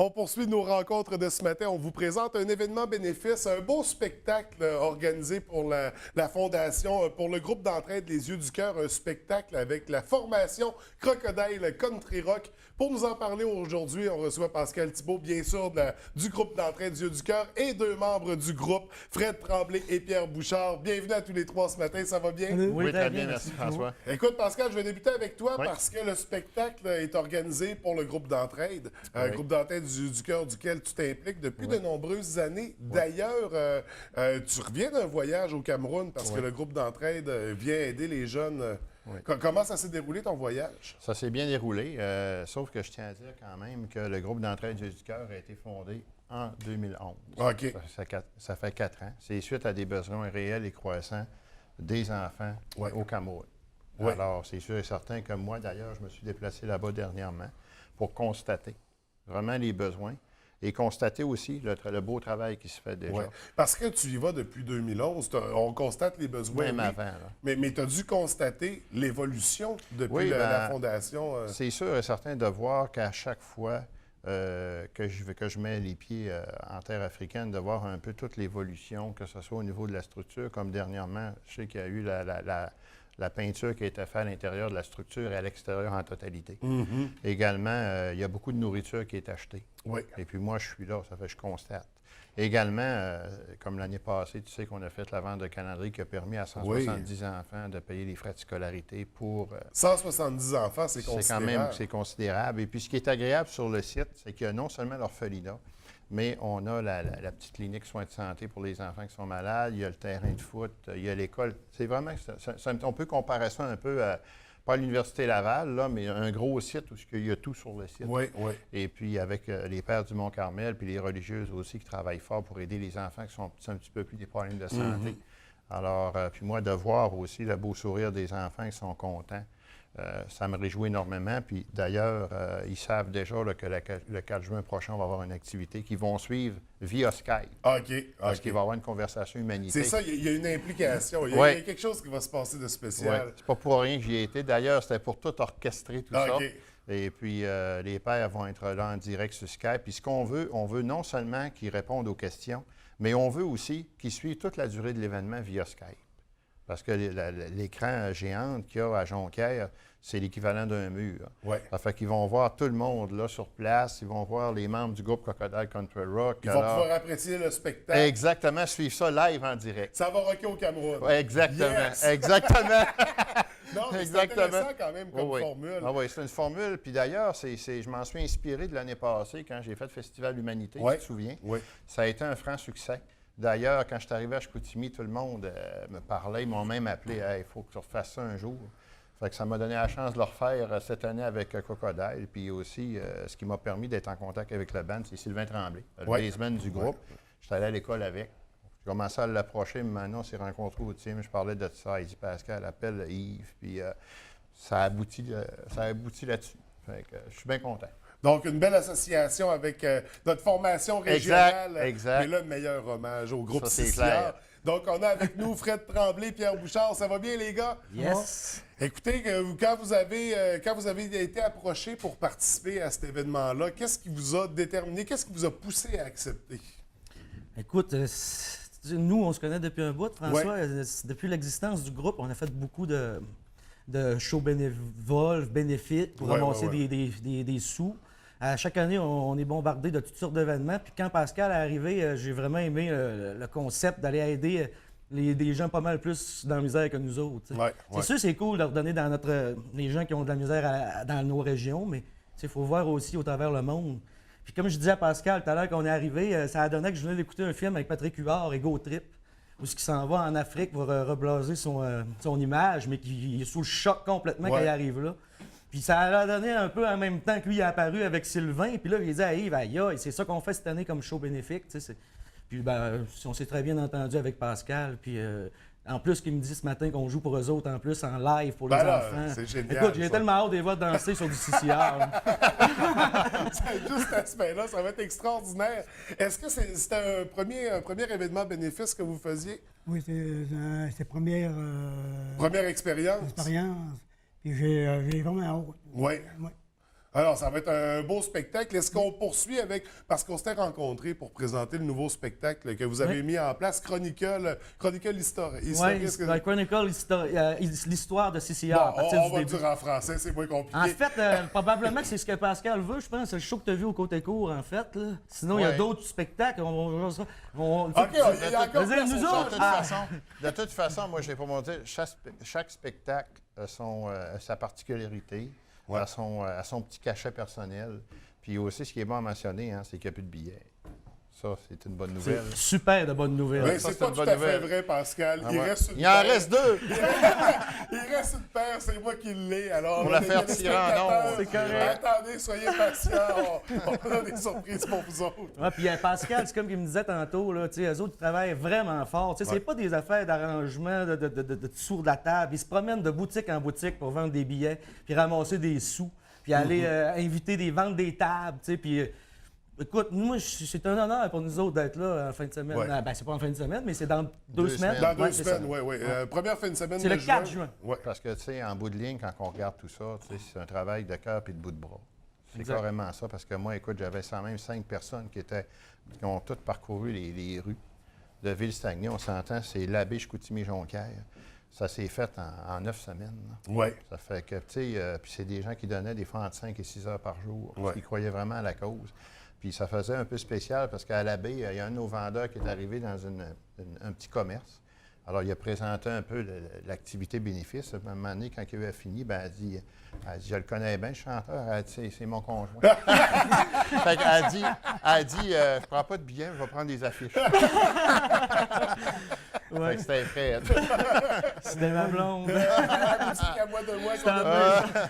On poursuit nos rencontres de ce matin. On vous présente un événement bénéfice, un beau spectacle organisé pour la Fondation, pour le groupe d'entraide Les Yeux du Cœur, un spectacle avec la formation Crocodile Country Rock. Pour nous en parler aujourd'hui, on reçoit Pascal Thibault, bien sûr, du groupe d'entraide Les Yeux du Cœur et deux membres du groupe, Fred Tremblay et Pierre Bouchard. Bienvenue à tous les trois ce matin, ça va bien? Oui, très bien, merci François. Écoute, Pascal, je vais débuter avec toi parce que le spectacle est organisé pour le groupe d'entraide, groupe d'entraide du cœur duquel tu t'impliques depuis de nombreuses années. D'ailleurs, tu reviens d'un voyage au Cameroun parce que le groupe d'entraide vient aider les jeunes. Comment ça s'est déroulé ton voyage? Ça s'est bien déroulé, sauf que je tiens à dire quand même que le groupe d'entraide du cœur a été fondé en 2011. OK. Ça fait 4 ans. C'est suite à des besoins réels et croissants des enfants au Cameroun. Alors, c'est sûr et certain que moi, d'ailleurs, je me suis déplacé là-bas dernièrement pour constater vraiment les besoins et constater aussi le beau travail qui se fait déjà. Parce que tu y vas depuis 2011, on constate les besoins. Même avant. Là. Mais tu as dû constater l'évolution depuis la Fondation. C'est sûr et certain de voir qu'à chaque fois que je mets les pieds en terre africaine, de voir un peu toute l'évolution, que ce soit au niveau de la structure, comme dernièrement, je sais qu'il y a eu la peinture qui a été faite à l'intérieur de la structure et à l'extérieur en totalité. Également, il y a beaucoup de nourriture qui est achetée. Et puis moi, je suis là, ça fait que je constate. Également, comme l'année passée, tu sais qu'on a fait la vente de calendrier qui a permis à 170 enfants de payer les frais de scolarité pour... 170 enfants, c'est considérable. C'est considérable. Et puis ce qui est agréable sur le site, c'est qu'il y a non seulement l'orphelinat, mais on a la petite clinique soins de santé pour les enfants qui sont malades, il y a le terrain de foot, il y a l'école. C'est vraiment... on peut comparer ça un peu à... Pas l'Université Laval, là, mais un gros site où il y a tout sur le site. Et puis avec les Pères du Mont-Carmel, puis les religieuses aussi qui travaillent fort pour aider les enfants qui sont un petit peu plus des problèmes de santé. Alors, puis moi, de voir aussi le beau sourire des enfants qui sont contents, ça me réjouit énormément. Puis d'ailleurs, ils savent déjà là, que le 4 juin prochain, on va avoir une activité qu'ils vont suivre via Skype. Parce qu'il va y avoir une conversation humanitaire. C'est ça, il y a une implication. Il y a quelque chose qui va se passer de spécial. C'est pas pour rien que j'y ai été. D'ailleurs, c'était pour tout orchestrer tout ça. Et puis, les pères vont être là en direct sur Skype. Puis ce qu'on veut, on veut non seulement qu'ils répondent aux questions, mais on veut aussi qu'ils suivent toute la durée de l'événement via Skype. Parce que l'écran géant qu'il y a à Jonquière, c'est l'équivalent d'un mur. Ça fait qu'ils vont voir tout le monde là sur place. Ils vont voir les membres du groupe Crocodile Country Rock. Ils vont pouvoir apprécier le spectacle. Exactement, suivre ça live en direct. Ça va rocker au Cameroun. Oui, exactement. Yes! Exactement. Non, mais c'est intéressant quand même comme formule. Ah oui, c'est une formule. Puis d'ailleurs, je m'en suis inspiré de l'année passée quand j'ai fait le Festival Humanité, tu te souviens? Ça a été un franc succès. D'ailleurs, quand je suis arrivé à Chicoutimi, tout le monde me parlait. Ils m'ont même appelé « Hey, il faut que tu refasses ça un jour ». Fait que ça m'a donné la chance de le refaire cette année avec Crocodile. Puis aussi, ce qui m'a permis d'être en contact avec le band, c'est Sylvain Tremblay, le baseman du groupe. J'étais allé à l'école avec. J'ai commencé à l'approcher, mais maintenant, on s'est rencontrés au team. Je parlais de ça. Il dit « Pascal, appelle Yves ». Puis ça a abouti là-dessus. Fait que je suis bien content. Donc, une belle association avec notre formation régionale. Exact. Mais là, le meilleur hommage au groupe CCR. Donc, on a avec nous Fred Tremblay, Pierre Bouchard. Ça va bien, les gars? Yes. Écoutez, quand vous avez été approché pour participer à cet événement-là, qu'est-ce qui vous a déterminé? Qu'est-ce qui vous a poussé à accepter? Écoute, nous, on se connaît depuis un bout, François. Depuis l'existence du groupe, on a fait beaucoup de shows bénévoles, bénéfices pour ramasser des sous. À chaque année, on est bombardé de toutes sortes d'événements. Puis quand Pascal est arrivé, j'ai vraiment aimé le concept d'aller aider des gens pas mal plus dans la misère que nous autres. C'est sûr, c'est cool de redonner dans les gens qui ont de la misère dans nos régions, mais il faut voir aussi au travers le monde. Puis comme je disais à Pascal tout à l'heure qu'on est arrivé, ça a donné que je venais d'écouter un film avec Patrick Huard, Ego Trip, où ce qui s'en va en Afrique pour reblaser son image, mais qui est sous le choc complètement quand il arrive là. Puis ça a donné un peu en même temps que lui est apparu avec Sylvain. Puis là, il dit à Yves, aïe, c'est ça qu'on fait cette année comme show bénéfique. Puis on s'est très bien entendu avec Pascal. Puis en plus, qu'il me dit ce matin qu'on joue pour eux autres, en plus, en live pour les enfants. C'est génial. Écoute, j'ai tellement hâte de les voir danser sur du CCR. C'est juste cet aspect-là, ça va être extraordinaire. Est-ce que c'était un premier événement bénéfice que vous faisiez? Oui, c'est première expérience. Puis j'ai vraiment hâte. Oui. Alors, ça va être un beau spectacle. Est-ce qu'on poursuit avec... Parce qu'on s'était rencontrés pour présenter le nouveau spectacle que vous avez mis en place, Chronicle Histoire. Oui, Chronicle l'histoire de CCR. Bon, à partir on du va début. dire en français, c'est moins compliqué. En fait, probablement que c'est ce que Pascal veut, je pense. C'est le show que tu as vu au côté court, en fait. Là. Sinon, il y a Ouais. d'autres spectacles. OK, il y a encore Vas-y, place nous au autres, chat. De toute façon, moi, j'ai pour mon dire, chaque spectacle a sa particularité, Ouais. a son petit cachet personnel. Puis aussi, ce qui est bon à mentionner, hein, c'est qu'il n'y a plus de billets. Ça, c'est une bonne nouvelle. Super de bonnes nouvelles. Mais Ça, c'est c'est pas une tout à bonne fait nouvelle. vrai, Pascal. Ah Il ouais. reste une Il en paire. reste 2! Il reste une paire, c'est moi qui l'ai. Alors, Pour la les faire tirer en téléspectateurs, ondes. C'est correct. Attendez, soyez patients. On a des surprises pour vous autres. Ouais, puis Pascal, c'est comme il me disait tantôt, là, eux autres, ils travaillent vraiment fort. Tu sais, c'est pas des affaires d'arrangement, de sourd de la table. Ils se promènent de boutique en boutique pour vendre des billets, puis ramasser des sous, puis aller inviter vendre des tables, tu sais, puis... écoute, moi, c'est un honneur pour nous autres d'être là en fin de semaine. Ouais. Ben, c'est pas en fin de semaine, mais c'est dans deux Deux semaines. semaines. Dans Ouais, deux c'est semaines, ça. oui, oui. Première fin de semaine C'est de le 4 juin. Ouais. Parce que, tu sais, en bout de ligne, quand on regarde tout ça, tu sais, c'est un travail de cœur et de bout de bras. C'est Exact. carrément ça, parce que moi, écoute, j'avais quand même 5 personnes qui ont toutes parcouru les rues de Ville-Saguenay. On s'entend, c'est l'abbé Chicoutimi-Jonquière. Ça s'est fait en 9 semaines. Là. Oui. Ça fait que, tu sais, puis c'est des gens qui donnaient des fois entre 5 et 6 heures par jour, parce Ouais. qu'ils croyaient vraiment à la cause. Puis ça faisait un peu spécial, parce qu'à l'abbé, il y a un de nos vendeurs qui est arrivé dans un petit commerce. Alors, il a présenté un peu l'activité bénéfice. À un moment donné, quand il a fini, ben, elle dit, je le connais bien, le chanteur. Elle dit, c'est mon conjoint. Fait qu'elle dit, je prends pas de billets, je vais prendre des affiches. Fait que c'était prêt. C'était ma blonde. La boutique à moi de moi qu'on a pris.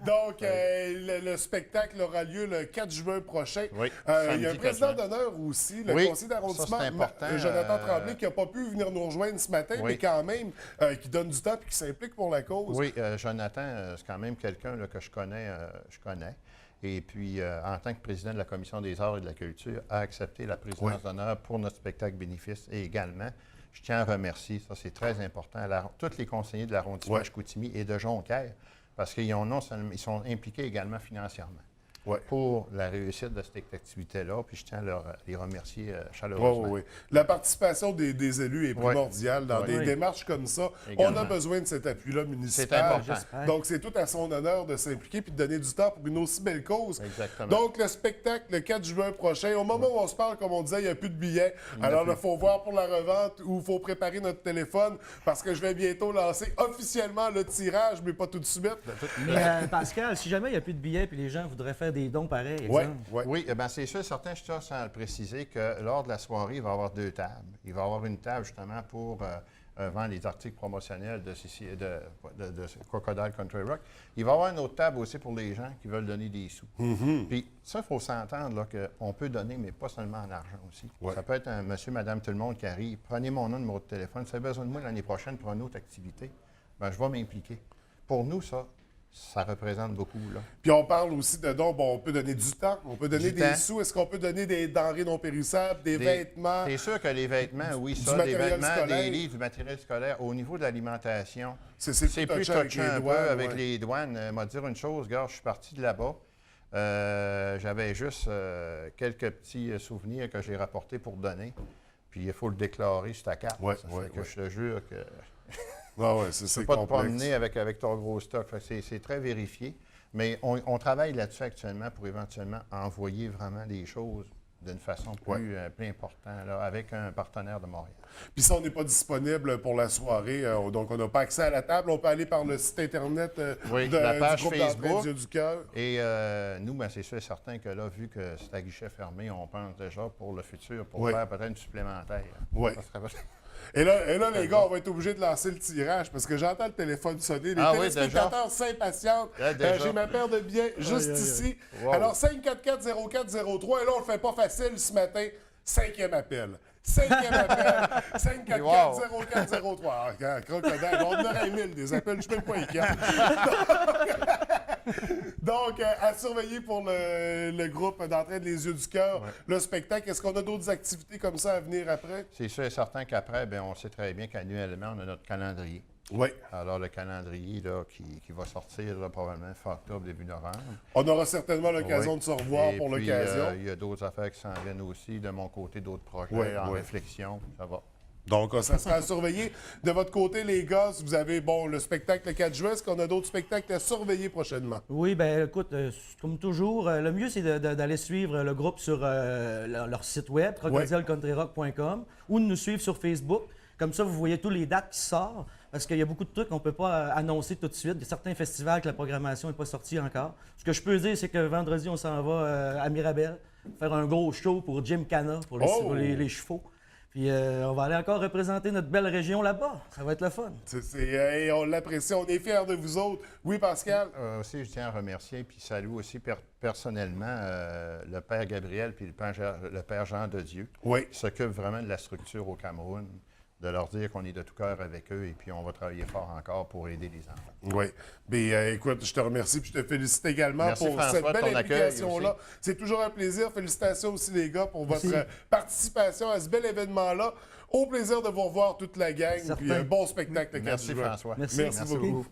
Donc, le spectacle aura lieu le 4 juin prochain. Oui, Il y a samedi un 4 président juin. d'honneur aussi, le Oui, conseiller d'arrondissement, ça, c'est important, Jonathan Tremblay, qui n'a pas pu venir nous rejoindre ce matin, Oui. mais quand même, qui donne du temps et qui s'implique pour la cause. Oui, Jonathan, c'est quand même quelqu'un là, que je connais. Et puis, en tant que président de la Commission des arts et de la culture, a accepté la présidence Oui. d'honneur pour notre spectacle bénéfice. Et également, je tiens à remercier, ça c'est très important, tous les conseillers de l'arrondissement Oui. de Chicoutimi et de Jonquière, parce qu'ils ils sont impliqués également financièrement Oui. pour la réussite de cette activité-là. Puis je tiens à les remercier Oui, chaleureusement. oui, oui. La participation des élus est primordiale dans des Oui. démarches comme ça. Également. On a besoin de cet appui-là municipal. C'est important. J'espère. Donc, c'est tout à son honneur de s'impliquer puis de donner du temps pour une aussi belle cause. Exactement. Donc, le spectacle, le 4 juin prochain, au moment où on se parle, comme on disait, il n'y a plus de billets. Alors, il faut voir pour la revente ou il faut préparer notre téléphone parce que je vais bientôt lancer officiellement le tirage, mais pas tout de suite. Mais Pascal, si jamais il n'y a plus de billets et les gens voudraient faire des dons pareils, Oui, exemple. oui. Oui, bien c'est sûr, certain, je tiens à le préciser que lors de la soirée, il va y avoir 2 tables. Il va y avoir une table justement pour vendre les articles promotionnels de Crocodile Country Rock. Il va y avoir une autre table aussi pour les gens qui veulent donner des sous. Puis ça, il faut s'entendre là, qu'on peut donner, mais pas seulement en argent aussi. Ouais. Ça peut être un monsieur, madame, tout le monde qui arrive. Prenez mon numéro de téléphone. Si vous avez besoin de moi l'année prochaine pour une autre activité, bien, je vais m'impliquer. Pour nous, ça représente beaucoup. Là. Puis on parle aussi de dons. Bon, on peut donner du temps, on peut donner Du des temps. sous. Est-ce qu'on peut donner des denrées non périssables, des vêtements? C'est sûr que les vêtements, oui, du ça, des matériel vêtements, scolaire. des livres, du matériel scolaire. Au niveau de l'alimentation, C'est c'est plus touché avec touché les un douanes, peu avec ouais. les douanes. M'a dire une chose, gars, je suis parti de là-bas. J'avais juste quelques petits souvenirs que j'ai rapportés pour donner. Puis il faut le déclarer sur ta carte. Ouais, Ça ouais, fait que ouais. je te jure que Ah ouais, c'est tu peux pas te complexe. promener avec ton gros stock. Fait que c'est très vérifié. Mais on travaille là-dessus actuellement pour éventuellement envoyer vraiment les choses d'une façon plus importante, là, avec un partenaire de Montréal. Puis si on n'est pas disponible pour la soirée, donc on n'a pas accès à la table, on peut aller par le site Internet Oui, la page du groupe d'entraide Facebook. des Yeux du Cœur. Et nous, ben, c'est sûr et certain que là, vu que c'est à guichet fermé, on pense déjà pour le futur, pour Oui. faire peut-être une supplémentaire. Oui. Ça serait... Et là, les gars, on va être obligés de lancer le tirage parce que j'entends le téléphone sonner. Les Ah oui, téléspectateurs s'impatientent. Ah, déjà. J'ai ma paire de billets juste ici. Wow. Alors, 544-0403. Et là, on le fait pas facile ce matin. 5e appel. 5e appel. 544-0403. Ah, crocodile. On en aurait 1000 des appels. Je ne suis même pas inquiet. Donc, à surveiller pour le groupe d'entraide Les Yeux du Cœur, le spectacle. Est-ce qu'on a d'autres activités comme ça à venir après? C'est sûr et certain qu'après, ben, on sait très bien qu'annuellement, on a notre calendrier. Oui. Alors, le calendrier là, qui va sortir là, probablement fin octobre, début novembre. On aura certainement l'occasion Oui. de se revoir Et pour puis, l'occasion. il y a d'autres affaires qui s'en viennent aussi. De mon côté, d'autres projets Oui, en oui. réflexion. Ça va. Donc, ça sera à surveiller. De votre côté, les gars, si vous avez le spectacle le 4 juin, est-ce qu'on a d'autres spectacles à surveiller prochainement? Oui, ben écoute, comme toujours, le mieux c'est d'aller suivre le groupe sur leur site web, crocodilecountryrock.com, ou de nous suivre sur Facebook. Comme ça, vous voyez tous les dates qui sortent, parce qu'il y a beaucoup de trucs qu'on ne peut pas annoncer tout de suite. Il y a certains festivals que la programmation n'est pas sortie encore. Ce que je peux dire, c'est que vendredi, on s'en va à Mirabel faire un gros show pour Jim Cana, pour les chevaux. Puis on va aller encore représenter notre belle région là-bas. Ça va être le fun. On l'apprécie, on est fiers de vous autres. Oui, Pascal? Aussi, je tiens à remercier puis saluer aussi personnellement le Père Gabriel puis le Père Jean de Dieu, Oui. qui s'occupent vraiment de la structure au Cameroun, de leur dire qu'on est de tout cœur avec eux et puis on va travailler fort encore pour aider les enfants. Oui. Bien, écoute, je te remercie et je te félicite également Merci, pour François, cette de belle ton accueil implication-là. aussi. C'est toujours un plaisir. Félicitations aussi, les gars, pour votre Merci. participation à ce bel événement-là. Au plaisir de vous revoir toute la gang. Certain. Puis un bon spectacle le 4 Merci, juin. François. Merci. Merci beaucoup.